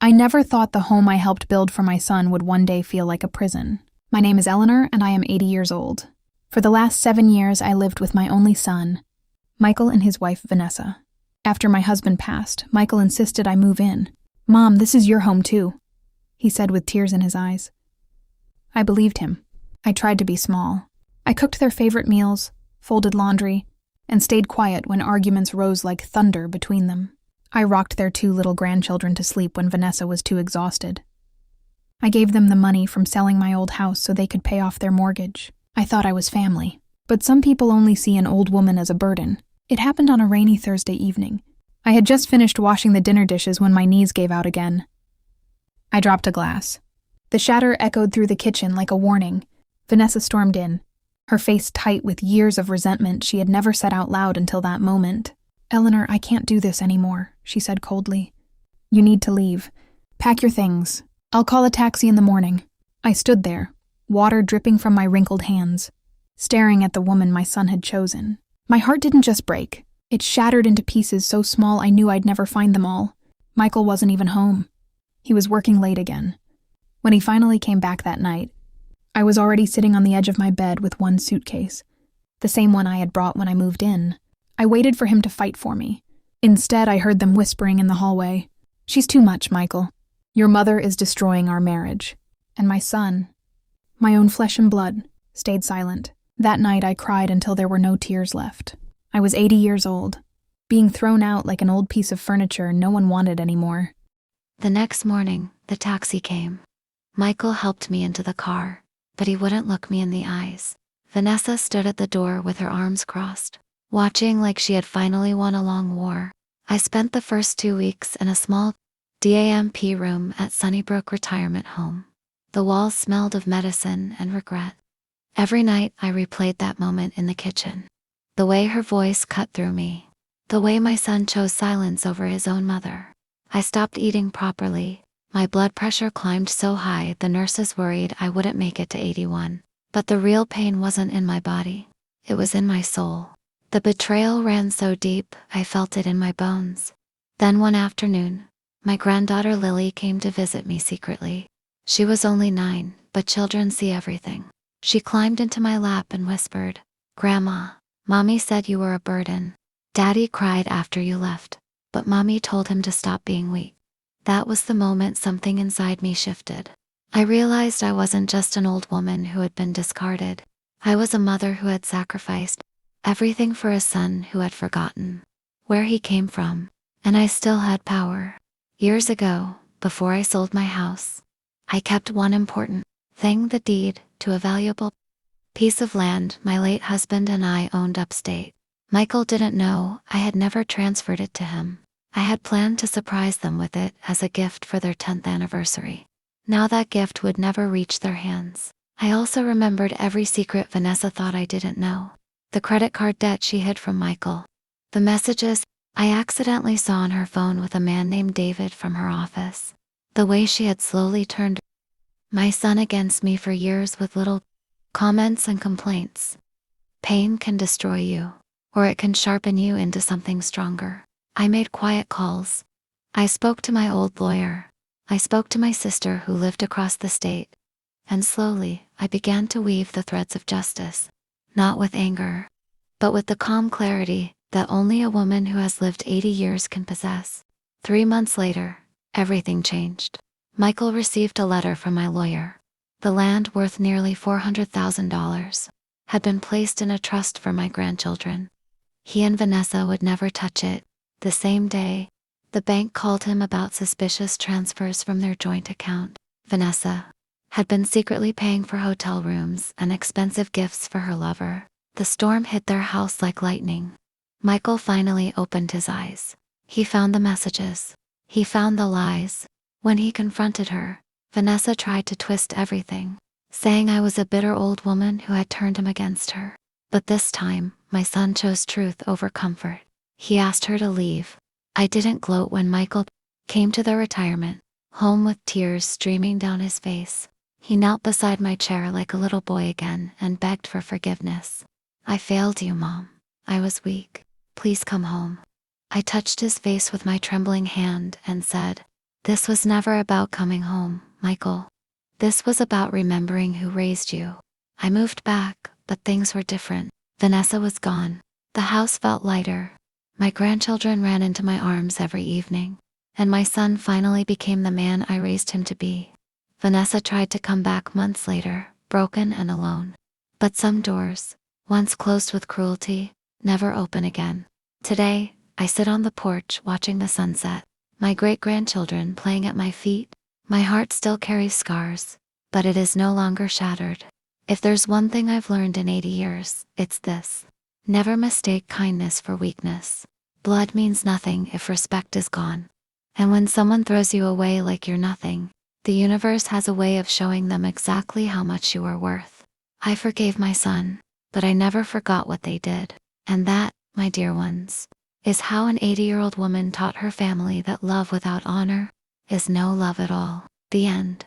I never thought the home I helped build for my son would one day feel like a prison. My name is Eleanor, and I am 80 years old. For the last 7 years, I lived with my only son, Michael, and his wife, Vanessa. After my husband passed, Michael insisted I move in. "Mom, this is your home too," he said with tears in his eyes. I believed him. I tried to be small. I cooked their favorite meals, folded laundry, and stayed quiet when arguments rose like thunder between them. I rocked their 2 little grandchildren to sleep when Vanessa was too exhausted. I gave them the money from selling my old house so they could pay off their mortgage. I thought I was family. But some people only see an old woman as a burden. It happened on a rainy Thursday evening. I had just finished washing the dinner dishes when my knees gave out again. I dropped a glass. The shatter echoed through the kitchen like a warning. Vanessa stormed in, her face tight with years of resentment she had never said out loud until that moment. "Eleanor, I can't do this anymore," she said coldly. "You need to leave. Pack your things. I'll call a taxi in the morning." I stood there, water dripping from my wrinkled hands, staring at the woman my son had chosen. My heart didn't just break. It shattered into pieces so small I knew I'd never find them all. Michael wasn't even home. He was working late again. When he finally came back that night, I was already sitting on the edge of my bed with one suitcase, the same one I had brought when I moved in. I waited for him to fight for me. Instead, I heard them whispering in the hallway. "She's too much, Michael. Your mother is destroying our marriage." And my son, my own flesh and blood, stayed silent. That night I cried until there were no tears left. I was 80 years old, being thrown out like an old piece of furniture no one wanted anymore. The next morning, the taxi came. Michael helped me into the car, but he wouldn't look me in the eyes. Vanessa stood at the door with her arms crossed, watching like she had finally won a long war. I spent the first 2 weeks in a small DAMP room at Sunnybrook Retirement Home. The walls smelled of medicine and regret. Every night I replayed that moment in the kitchen. The way her voice cut through me. The way my son chose silence over his own mother. I stopped eating properly. My blood pressure climbed so high the nurses worried I wouldn't make it to 81. But the real pain wasn't in my body. It was in my soul. The betrayal ran so deep, I felt it in my bones. Then one afternoon, my granddaughter Lily came to visit me secretly. She was only 9, but children see everything. She climbed into my lap and whispered, "Grandma, Mommy said you were a burden. Daddy cried after you left, but Mommy told him to stop being weak." That was the moment something inside me shifted. I realized I wasn't just an old woman who had been discarded. I was a mother who had sacrificed everything for a son who had forgotten where he came from, and I still had power. Years ago, before I sold my house, I kept one important thing, the deed to a valuable piece of land my late husband and I owned upstate. Michael didn't know I had never transferred it to him. I had planned to surprise them with it as a gift for their 10th anniversary. Now that gift would never reach their hands. I also remembered every secret Vanessa thought I didn't know. The credit card debt she hid from Michael. The messages I accidentally saw on her phone with a man named David from her office. The way she had slowly turned my son against me for years with little comments and complaints. Pain can destroy you, or it can sharpen you into something stronger. I made quiet calls. I spoke to my old lawyer. I spoke to my sister who lived across the state. And slowly, I began to weave the threads of justice. Not with anger, but with the calm clarity that only a woman who has lived 80 years can possess. 3 months later, everything changed. Michael received a letter from my lawyer. The land, worth nearly $400,000, had been placed in a trust for my grandchildren. He and Vanessa would never touch it. The same day, the bank called him about suspicious transfers from their joint account. Vanessa had been secretly paying for hotel rooms and expensive gifts for her lover. The storm hit their house like lightning. Michael finally opened his eyes. He found the messages. He found the lies. When he confronted her, Vanessa tried to twist everything, saying I was a bitter old woman who had turned him against her. But this time, my son chose truth over comfort. He asked her to leave. I didn't gloat when Michael came to the retirement home with tears streaming down his face. He knelt beside my chair like a little boy again and begged for forgiveness. "I failed you, Mom. I was weak. Please come home." I touched his face with my trembling hand and said, This was never about coming home, Michael. This was about remembering who raised you. I moved back, but things were different. Vanessa was gone. The house felt lighter. My grandchildren ran into my arms every evening. And my son finally became the man I raised him to be. Vanessa tried to come back months later, broken and alone. But some doors, once closed with cruelty, never open again. Today, I sit on the porch watching the sunset, my great-grandchildren playing at my feet. My heart still carries scars, but it is no longer shattered. If there's one thing I've learned in 80 years, it's this. Never mistake kindness for weakness. Blood means nothing if respect is gone. And when someone throws you away like you're nothing, the universe has a way of showing them exactly how much you are worth. I forgave my son, but I never forgot what they did. And that, my dear ones, is how an 80-year-old woman taught her family that love without honor is no love at all. The end.